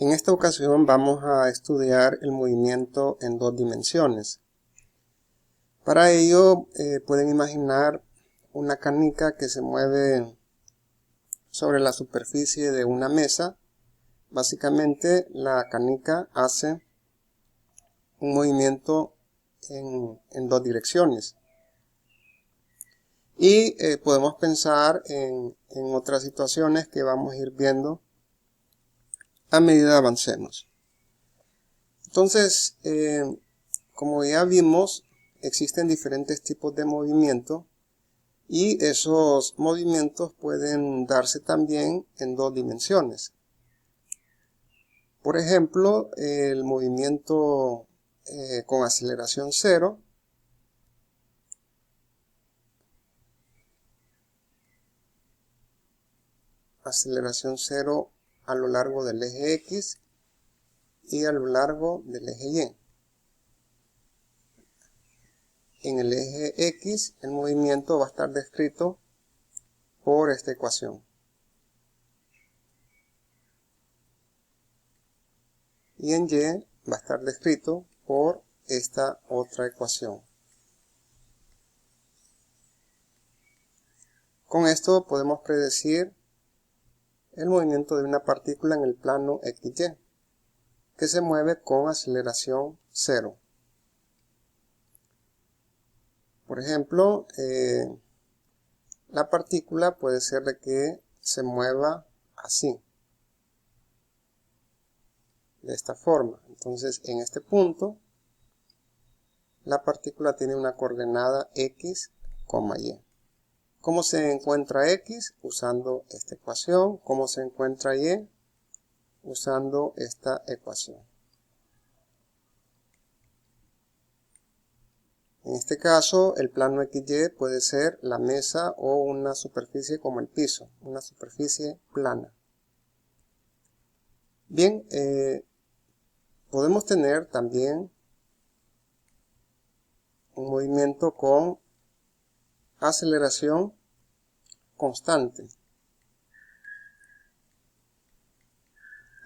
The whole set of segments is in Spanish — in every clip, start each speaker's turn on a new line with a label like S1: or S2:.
S1: En esta ocasión vamos a estudiar el movimiento en dos dimensiones. Para ello pueden imaginar una canica que se mueve sobre la superficie de una mesa. Básicamente la canica hace un movimiento en dos direcciones. Y podemos pensar en otras situaciones que vamos a ir viendo a medida que avancemos. Entonces, como ya vimos, existen diferentes tipos de movimiento y esos movimientos pueden darse también en dos dimensiones. Por ejemplo, el movimiento con aceleración cero a lo largo del eje X y a lo largo del eje Y. En el eje X el movimiento va a estar descrito por esta ecuación. Y en Y va a estar descrito por esta otra ecuación. Con esto podemos predecir el movimiento de una partícula en el plano XY, que se mueve con aceleración cero. Por ejemplo, la partícula puede ser de que se mueva así, de esta forma. Entonces, en este punto, la partícula tiene una coordenada X, Y. ¿Cómo se encuentra X? Usando esta ecuación. ¿Cómo se encuentra Y? Usando esta ecuación. En este caso, el plano XY puede ser la mesa o una superficie como el piso, una superficie plana. Bien, podemos tener también un movimiento con aceleración constante,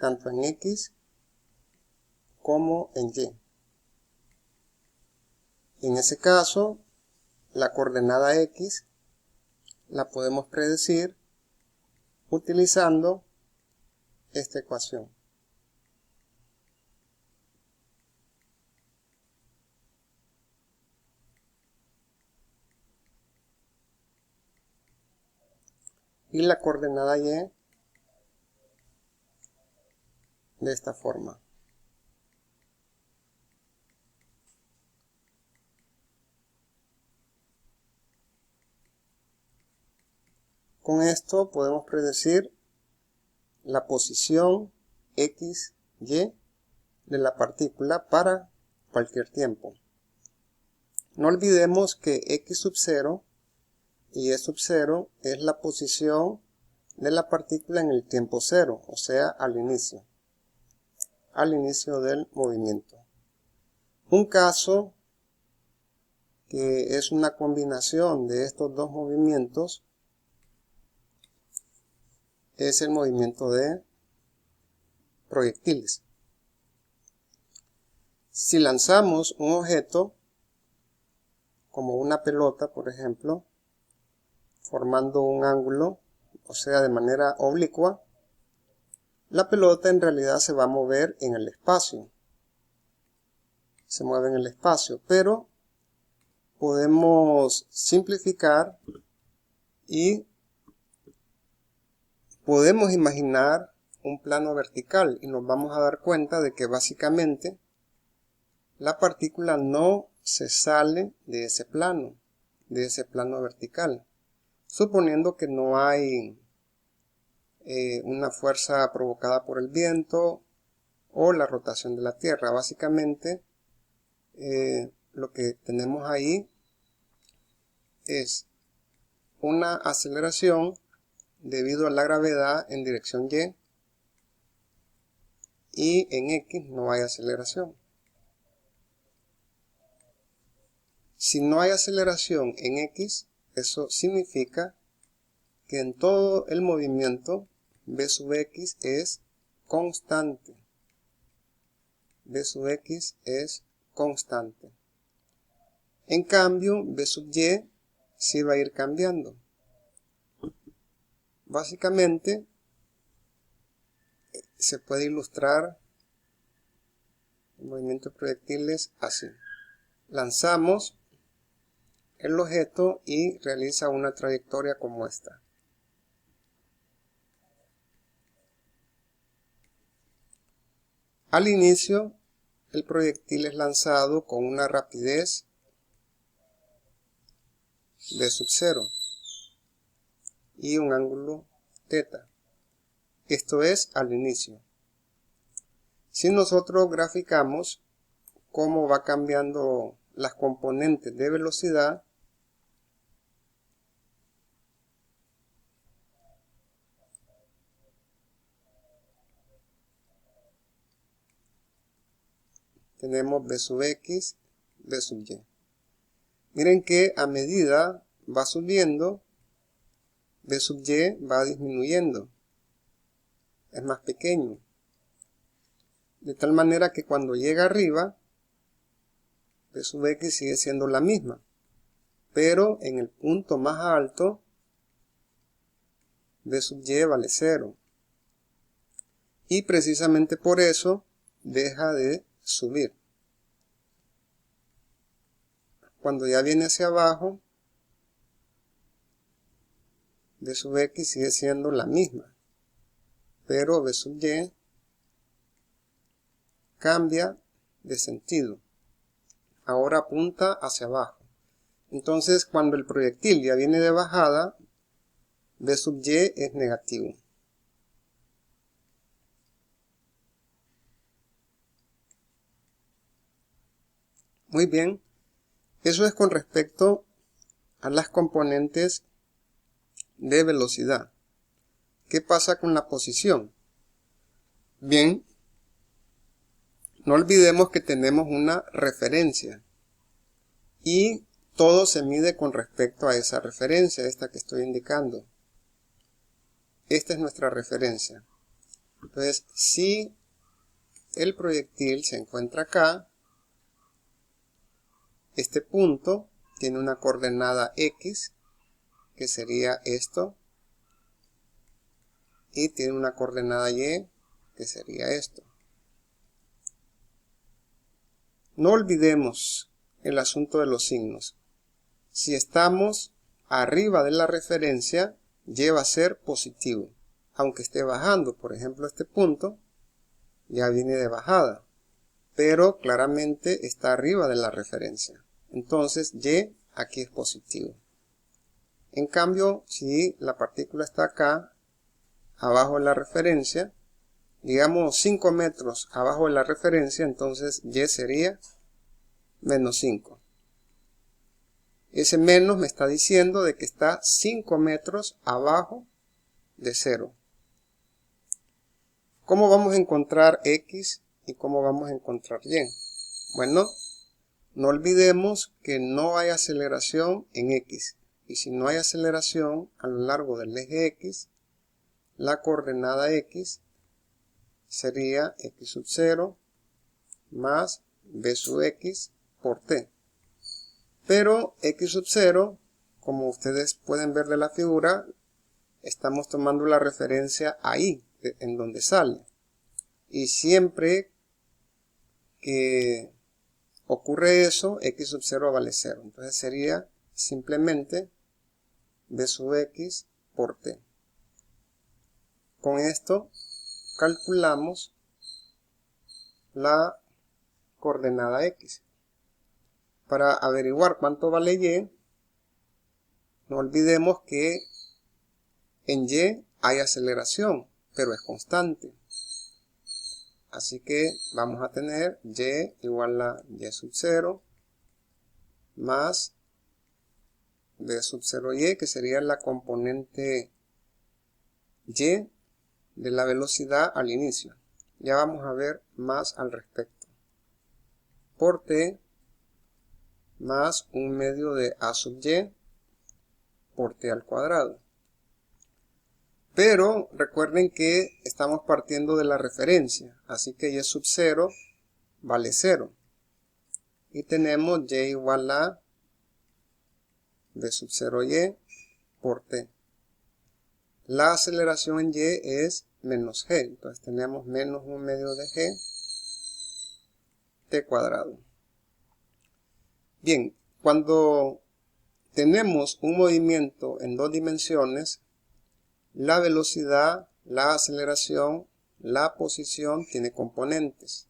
S1: tanto en X como en Y. En ese caso, la coordenada X la podemos predecir utilizando esta ecuación. Y la coordenada Y de esta forma. Con esto podemos predecir la posición X, Y de la partícula para cualquier tiempo. No olvidemos que X sub 0 y Y sub 0 es la posición de la partícula en el tiempo cero, o sea, al inicio del movimiento. Un caso que es una combinación de estos dos movimientos es el movimiento de proyectiles. Si lanzamos un objeto, como una pelota, por ejemplo, formando un ángulo, o sea, de manera oblicua, la pelota en realidad se va a mover en el espacio. Se mueve en el espacio, pero podemos simplificar y podemos imaginar un plano vertical y nos vamos a dar cuenta de que básicamente la partícula no se sale de ese plano vertical, suponiendo que no hay una fuerza provocada por el viento o la rotación de la Tierra. Básicamente lo que tenemos ahí es una aceleración debido a la gravedad en dirección y en X no hay aceleración. Si no hay aceleración en X, eso significa que en todo el movimiento V sub X es constante. B sub x es constante. En cambio, B sub y sí va a ir cambiando. Básicamente, se puede ilustrar el movimiento de proyectiles así. Lanzamos el objeto y realiza una trayectoria como esta. Al inicio, el proyectil es lanzado con una rapidez de sub 0 y un ángulo θ. Esto es al inicio. Si nosotros graficamos cómo va cambiando las componentes de velocidad, tenemos B sub x, B sub y. Miren que a medida va subiendo, B sub y va disminuyendo. Es más pequeño. De tal manera que cuando llega arriba, B sub x sigue siendo la misma. Pero en el punto más alto, B sub y vale 0. Y precisamente por eso deja de subir. Cuando ya viene hacia abajo, B sub x sigue siendo la misma. Pero B sub y cambia de sentido. Ahora apunta hacia abajo. Entonces, cuando el proyectil ya viene de bajada, B sub y es negativo. Muy bien, eso es con respecto a las componentes de velocidad. ¿Qué pasa con la posición? Bien, no olvidemos que tenemos una referencia y todo se mide con respecto a esa referencia, esta que estoy indicando. Esta es nuestra referencia. Entonces, si el proyectil se encuentra acá, este punto tiene una coordenada x, que sería esto, y tiene una coordenada y, que sería esto. No olvidemos el asunto de los signos. Si estamos arriba de la referencia, y va a ser positivo. Aunque esté bajando, por ejemplo, este punto ya viene de bajada, pero claramente está arriba de la referencia. Entonces, y aquí es positivo. En cambio, si la partícula está acá, abajo de la referencia, digamos 5 metros abajo de la referencia, entonces y sería menos 5. Ese menos me está diciendo de que está 5 metros abajo de 0. ¿Cómo vamos a encontrar x y cómo vamos a encontrar y? Bueno, no olvidemos que no hay aceleración en x. Y si no hay aceleración a lo largo del eje x, la coordenada x sería x sub 0 más b sub x por t. Pero x sub 0, como ustedes pueden ver de la figura, estamos tomando la referencia ahí, en donde sale. Y siempre que ocurre eso, x sub 0 vale 0. Entonces sería simplemente b sub x por t. Con esto calculamos la coordenada x. Para averiguar cuánto vale y, no olvidemos que en y hay aceleración, pero es constante. Así que vamos a tener y igual a y sub 0 más b sub 0y, que sería la componente y de la velocidad al inicio. Ya vamos a ver más al respecto. Por t más 1/2 de a sub y por t al cuadrado. Pero recuerden que estamos partiendo de la referencia, así que y sub 0 vale 0. Y tenemos y igual a v sub 0y por t. La aceleración en y es menos g, entonces tenemos menos 1 medio de g t cuadrado. Bien, cuando tenemos un movimiento en dos dimensiones, la velocidad, la aceleración, la posición tiene componentes.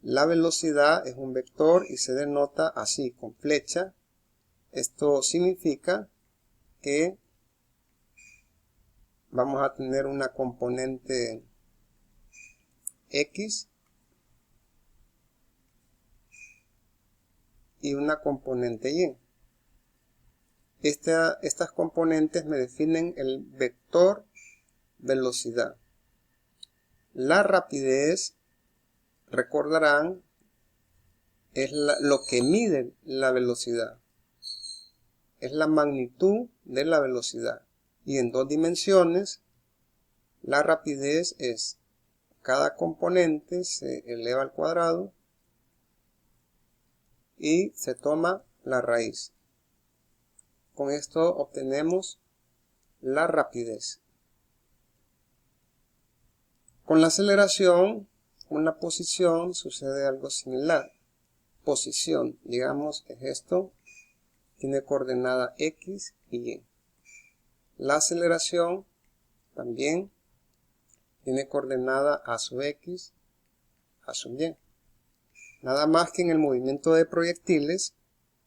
S1: La velocidad es un vector y se denota así, con flecha. Esto significa que vamos a tener una componente X y una componente Y. Estas componentes me definen el vector velocidad. La rapidez, recordarán, es lo que mide la velocidad. Es la magnitud de la velocidad. Y en dos dimensiones, la rapidez es cada componente se eleva al cuadrado y se toma la raíz. Con esto obtenemos la rapidez. Con la aceleración, una posición, sucede algo similar. Posición, digamos, es esto, tiene coordenada X y Y. La aceleración también tiene coordenada A sub X, A sub Y. Nada más que en el movimiento de proyectiles,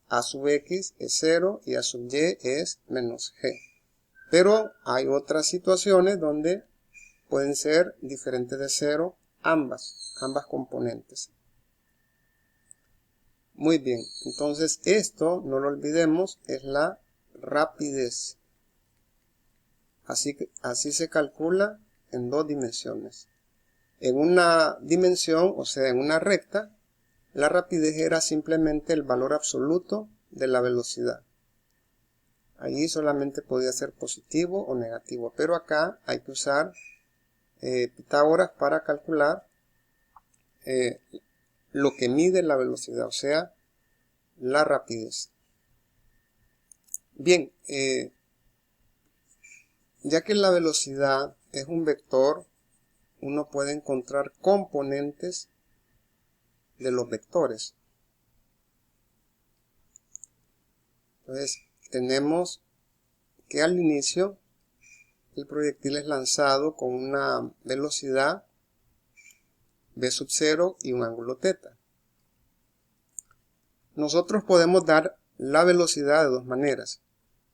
S1: A sub X es 0 y A sub Y es menos G. Pero hay otras situaciones donde pueden ser diferentes de 0 ambas componentes. Muy bien, entonces esto, no lo olvidemos, es la rapidez. Así se calcula en dos dimensiones. En una dimensión, o sea, en una recta, la rapidez era simplemente el valor absoluto de la velocidad. Allí solamente podía ser positivo o negativo, pero acá hay que usar Pitágoras para calcular lo que mide la velocidad, o sea, la rapidez. Bien, ya que la velocidad es un vector, uno puede encontrar componentes de los vectores. Entonces, tenemos que al inicio el proyectil es lanzado con una velocidad v sub 0 y un ángulo θ. Nosotros podemos dar la velocidad de dos maneras,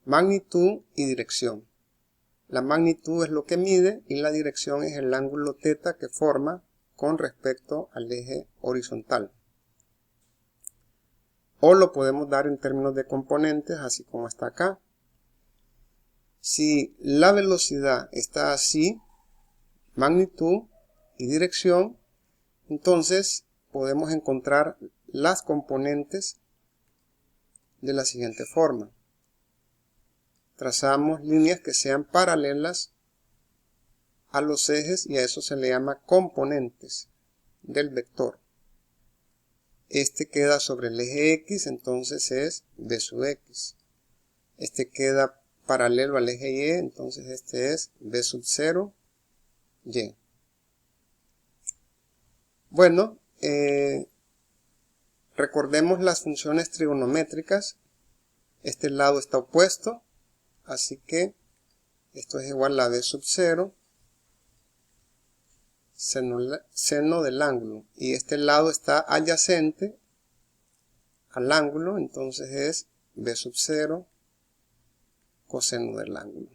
S1: magnitud y dirección. La magnitud es lo que mide y la dirección es el ángulo θ que forma con respecto al eje horizontal. O lo podemos dar en términos de componentes, así como está acá. Si la velocidad está así, magnitud y dirección, entonces podemos encontrar las componentes de la siguiente forma. Trazamos líneas que sean paralelas a los ejes y a eso se le llama componentes del vector. Este queda sobre el eje X, entonces es v sub X. Este queda paralelo al eje Y, entonces este es v sub 0 Y. Bueno, recordemos las funciones trigonométricas. Este lado está opuesto, así que esto es igual a v sub 0 seno del ángulo. Y este lado está adyacente al ángulo, entonces es v sub 0 coseno del ángulo.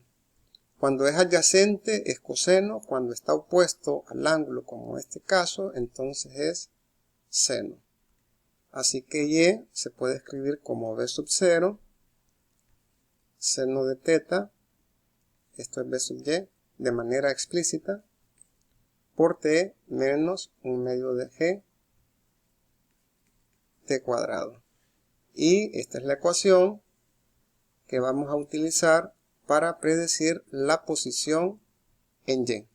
S1: Cuando es adyacente es coseno, cuando está opuesto al ángulo, como en este caso, entonces es seno. Así que y se puede escribir como v sub 0 seno de θ, esto es v sub y, de manera explícita, por t menos 1 medio de g t cuadrado. Y esta es la ecuación que vamos a utilizar para predecir la posición en Y.